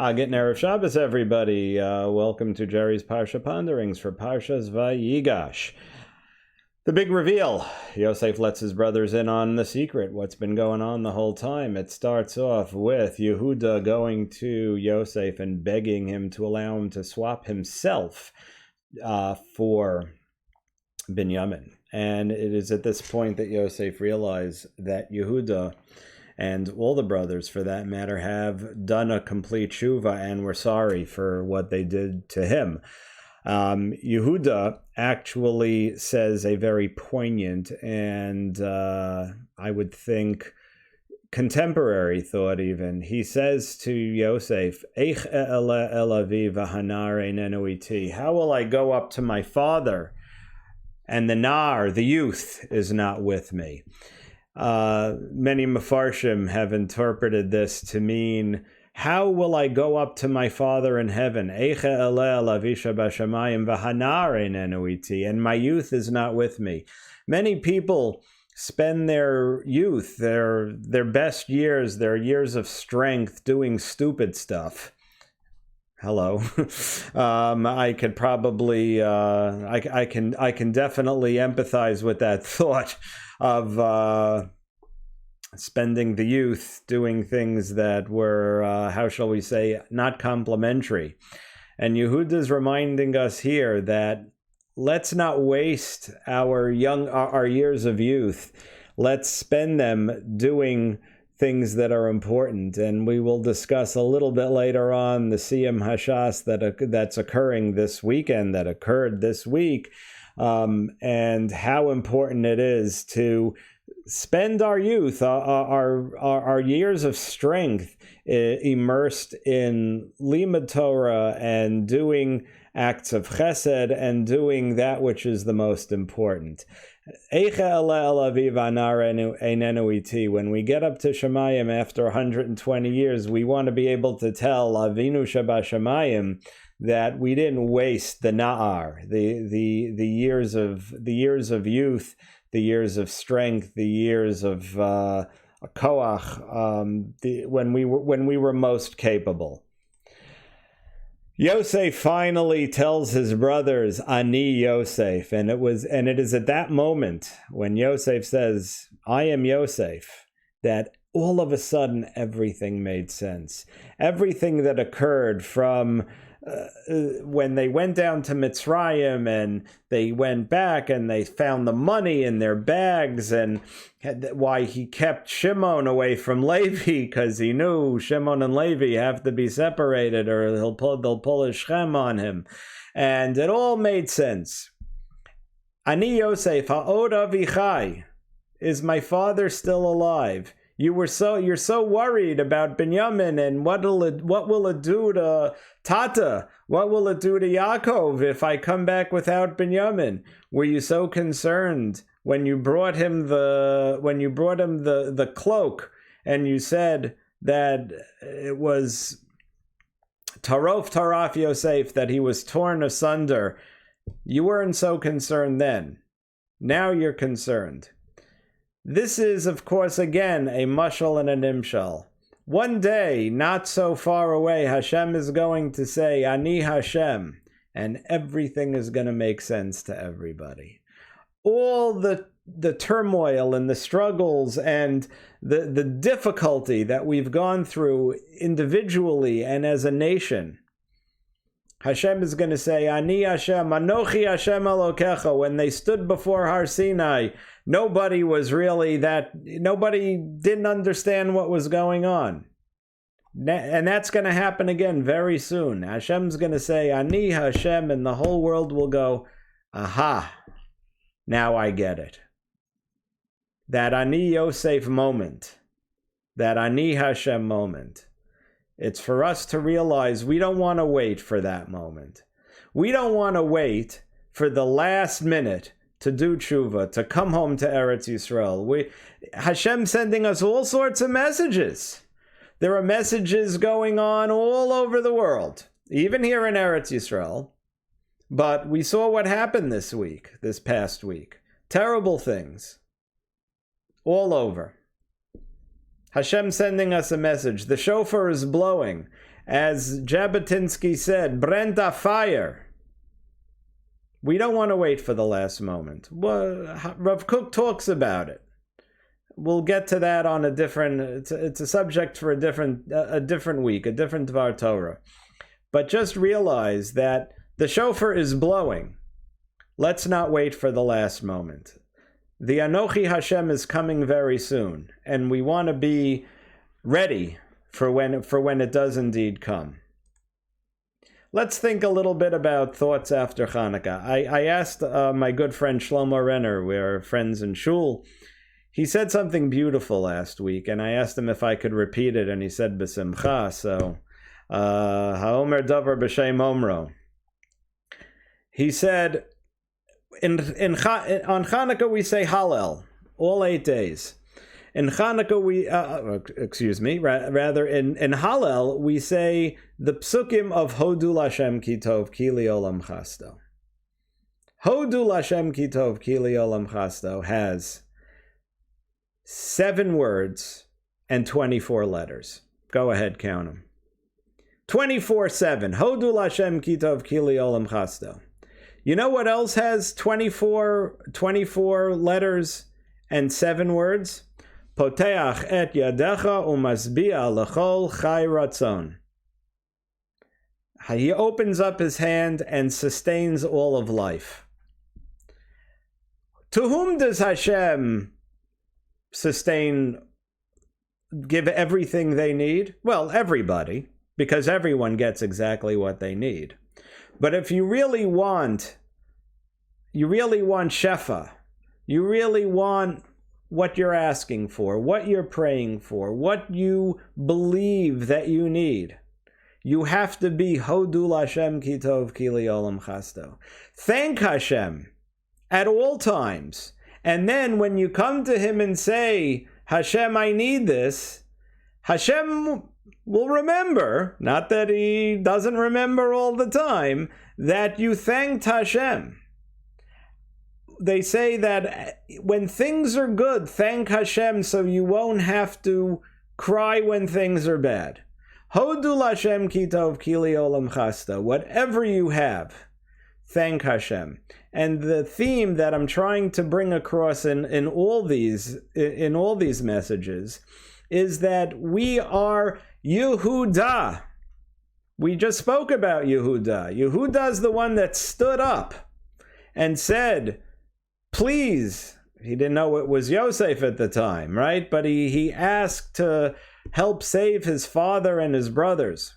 Good Erev Shabbos, everybody. Welcome to Jerry's Parsha Ponderings for Parshas Vayigash. The big reveal. Yosef lets his brothers in on the secret, what's been going on the whole time. It starts off with Yehuda going to Yosef and begging him to allow him to swap himself for Binyamin. And it is at this point that Yosef realized that Yehuda and all the brothers, for that matter, have done a complete tshuva and were sorry for what they did to him. Yehuda actually says a very poignant and I would think contemporary thought even. He says to Yosef, how will I go up to my father and the nar, the youth, is not with me? Many Mefarshim have interpreted this to mean, how will I go up to my Father in heaven? And my youth is not with me. Many people spend their youth, their best years, their years of strength doing stupid stuff. Hello. I could probably, I can definitely empathize with that thought of spending the youth doing things that were, how shall we say, not complimentary. And Yehuda is reminding us here that let's not waste our years of youth. Let's spend them doing things that are important. And we will discuss a little bit later on the Siyam Hashas that's occurring this weekend, that occurred this week, and how important it is to spend our youth, our years of strength immersed in Limud Torah and doing acts of chesed and doing that which is the most important. When we get up to Shemayim after 120 years, we want to be able to tell Avinu Sheba Shemayim that we didn't waste the na'ar, the years of youth, the years of strength, the years of koach, when we were most capable. Yosef finally tells his brothers, Ani Yosef, and it is at that moment when Yosef says, I am Yosef, that all of a sudden everything made sense. Everything that occurred from when they went down to Mitzrayim and they went back and they found the money in their bags, and why he kept Shimon away from Levi, because he knew Shimon and Levi have to be separated or they'll pull a Shem on him. And it all made sense. Ani Yosef, ha'od avichai, is my father still alive? You're so worried about Binyamin and what will it do to Tata? What will it do to Yaakov if I come back without Binyamin? Were you so concerned when you brought him the cloak and you said that it was Taraf Yosef, that he was torn asunder? You weren't so concerned then. Now you're concerned. This is, of course, again, a mashal and a nimshal. One day, not so far away, Hashem is going to say, Ani Hashem, and everything is going to make sense to everybody. All the turmoil and the struggles and the difficulty that we've gone through individually and as a nation, Hashem is going to say, Ani Hashem, Anochi Hashem Elokecha. When they stood before Har Sinai, nobody didn't understand what was going on. And that's going to happen again very soon. Hashem's going to say, Ani Hashem, and the whole world will go, aha, now I get it. That Ani Yosef moment, that Ani Hashem moment, it's for us to realize we don't want to wait for that moment. We don't want to wait for the last minute to do tshuva, to come home to Eretz Yisrael. Hashem sending us all sorts of messages. There are messages going on all over the world, even here in Eretz Yisrael. But we saw what happened this past week. Terrible things. All over. Hashem sending us a message. The shofar is blowing. As Jabotinsky said, brennt a fire. We don't want to wait for the last moment. Well, Rav Kook talks about it. We'll get to that on a different, it's a subject for a different week, a different Dvar Torah. But just realize that the shofar is blowing. Let's not wait for the last moment. The Anochi Hashem is coming very soon, and we want to be ready for when it does indeed come. Let's think a little bit about thoughts after Hanukkah. I asked my good friend Shlomo Renner, we're friends in Shul. He said something beautiful last week, and I asked him if I could repeat it, and he said b'simcha. So, ha'omer davar b'shem omro. He said, on Hanukkah we say Hallel, all 8 days. In Hanukkah we, rather in Hallel we say the psukim of Hodu Lashem Ki Tov Ki Olam Chasto. Hodu Lashem Ki Tov Ki Olam Chasto has 7 words and 24 letters. Go ahead, count them. 24/7. Hodu Lashem Ki Tov Ki Olam Chasto. You know what else has 24 letters and 7 words? Poteach et yadecha umasbi'a lechol chai ratzon. He opens up his hand and sustains all of life. To whom does Hashem give everything they need? Well, everybody, because everyone gets exactly what they need. But if you really want shefa, you really want what you're asking for, what you're praying for, what you believe that you need, you have to be Hodul Hashem Ki Tov Ki Olam Chasto. Thank Hashem at all times. And then when you come to him and say, Hashem, I need this, Hashem will remember, not that he doesn't remember all the time, that you thanked Hashem. They say that when things are good, thank Hashem so you won't have to cry when things are bad. Hodul Hashem Ki Tov Ki Olam Chasto. Whatever you have, thank Hashem. And the theme that I'm trying to bring across in all these messages is that we are Yehuda. We just spoke about Yehuda. Yehuda is the one that stood up and said, please, he didn't know it was Yosef at the time, right? But he asked to help save his father and his brothers.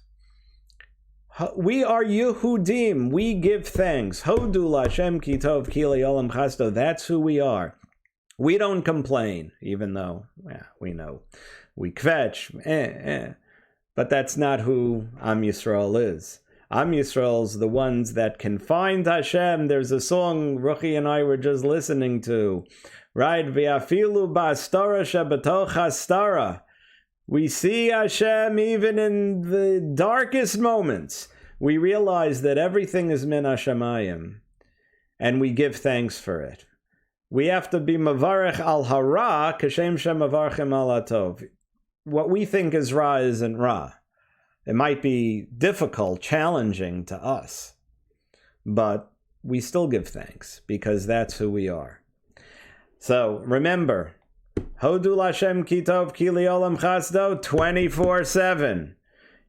We are Yehudim. We give thanks. Hodul Hashem Ki Tov Ki Olam Chasto. That's who we are. We don't complain, even though we know we kvetch. But that's not who Am Yisrael is. Am Yisrael's the ones that can find Hashem. There's a song Ruchi and I were just listening to, right? V'afilu ba'astara shebatoch hastara. We see Hashem even in the darkest moments. We realize that everything is min hashamayim, and we give thanks for it. We have to be mavarech al hara kashem shem mavarchem al hatov. What we think is ra isn't ra. It might be difficult, challenging to us, but we still give thanks because that's who we are. So remember, Hodul Hashem Ki Tov Ki Olam Chasto 24/7.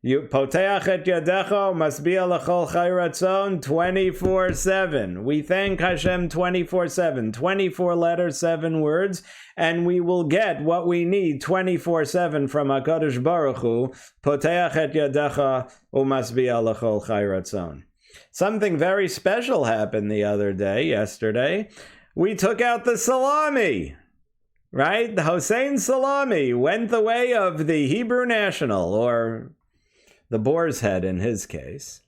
You poteach et yadecha masbi'a lechol chai ratzon 24/7. We thank Hashem 24/7. 24 letters, 7 words, and we will get what we need 24/7 from HaKadosh Baruch Hu. Poteach et yadecha umasbi'a lechol chai ratzon. Something very special happened yesterday. We took out the salami. Right? The Hossein salami went the way of the Hebrew National, or the boar's head in his case.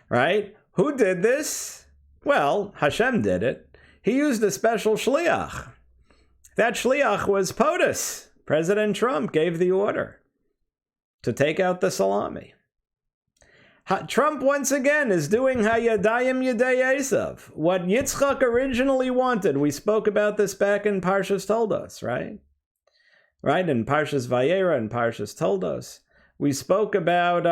Right? Who did this? Well, Hashem did it. He used a special shliach. That shliach was POTUS. President Trump gave the order to take out the salami. Trump once again is doing Hayadayim Yedei Esav. What Yitzchak originally wanted. We spoke about this back in Parshas Toldos, right? Right? In Parshas Vayera and Parshas Toldos. we spoke about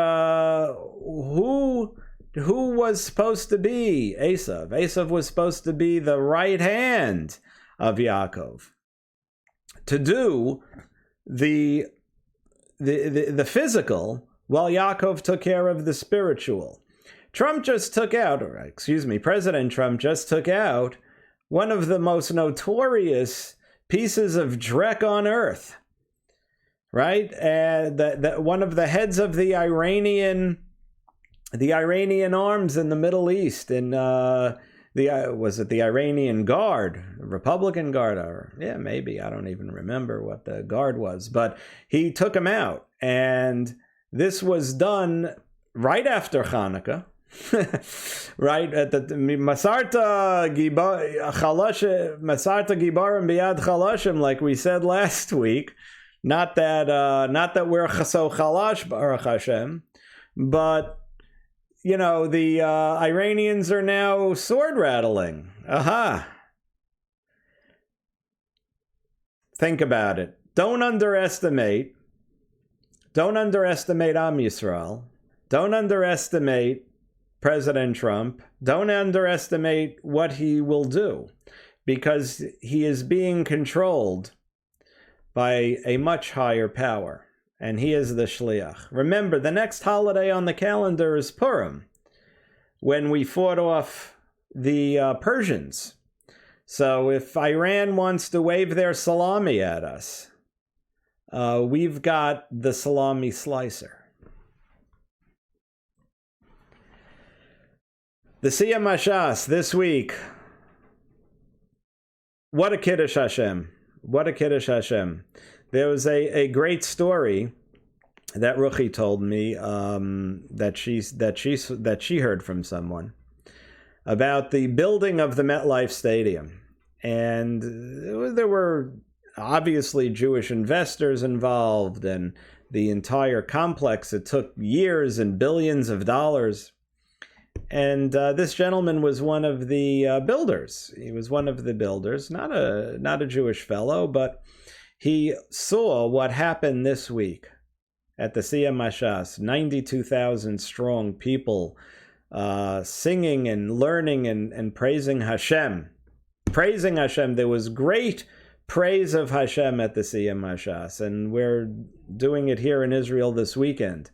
who was supposed to be Esav. Esav was supposed to be the right hand of Yaakov to do the physical, while Yaakov took care of the spiritual. President Trump just took out one of the most notorious pieces of dreck on earth, right? One of the heads of the Iranian arms in the Middle East, was it the Iranian Guard, Republican Guard, or yeah, maybe, I don't even remember what the guard was, but he took him out, and this was done right after Hanukkah. Right at the Masarta Gibarim Biyad Chalashim, like we said last week. Not that we're so chalash, Baruch Hashem, but the Iranians are now sword rattling. Aha! Think about it. Don't underestimate Am Yisrael. Don't underestimate President Trump. Don't underestimate what he will do, because he is being controlled by a much higher power, and he is the shliach. Remember, the next holiday on the calendar is Purim, when we fought off the Persians. So if Iran wants to wave their salami at us, we've got the salami slicer. The Siyam Hashas this week. What a Kiddush Hashem. What a Kiddush Hashem. There was a great story that Ruchi told me that she heard from someone about the building of the MetLife Stadium. And there were obviously Jewish investors involved, and the entire complex, it took years and billions of dollars. And this gentleman was one of the builders. He was one of the builders, not a Jewish fellow, but he saw what happened this week at the Siyam Hashas. 92,000 strong people singing and learning and praising Hashem. Praising Hashem. There was great praise of Hashem at the Siyam Hashas, and we're doing it here in Israel this weekend.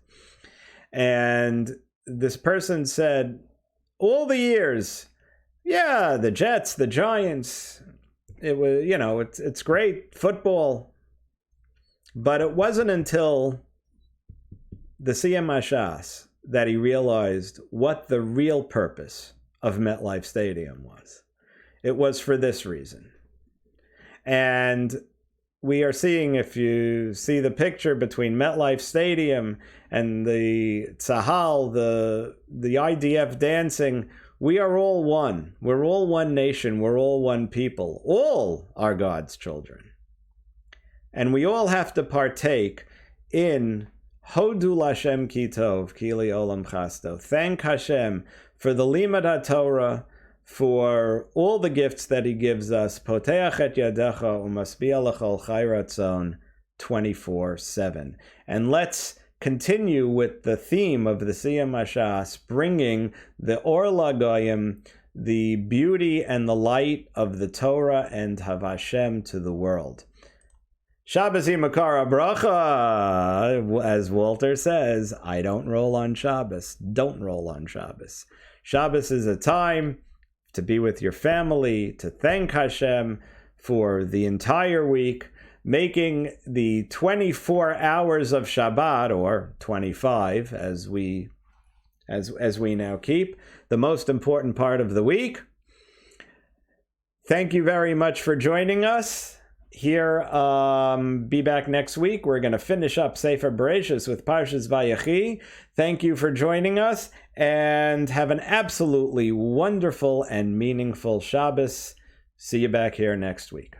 And this person said, all the years, yeah, the Jets, the Giants, it was, it's great football, but it wasn't until the Siyam Hashas that he realized what the real purpose of MetLife Stadium was. It was for this reason. And we are seeing, if you see the picture between MetLife Stadium and the Tzahal, the IDF dancing, we are all one. We're all one nation. We're all one people. All are God's children. And we all have to partake in Hodu Lashem Ki Tov, Kili Olam Chasto. Thank Hashem for the Limud HaTorah, for all the gifts that he gives us. Poteach et yadecha umasbia lechol chai ratzon 24/7. And let's continue with the theme of the Siyam Hashas, bringing the Or LaGoyim, the beauty and the light of the Torah and Havashem to the world. Shabbos Makara Bracha, as Walter says, I don't roll on Shabbos. Don't roll on Shabbos. Shabbos is a time to be with your family, to thank Hashem for the entire week, making the 24 hours of Shabbat, or 25 as we now keep, the most important part of the week. Thank you very much for joining us here. Be back next week. We're going to finish up Sefer Bereshis with Parshas Vayechi. Thank you for joining us, and have an absolutely wonderful and meaningful Shabbos. See you back here next week.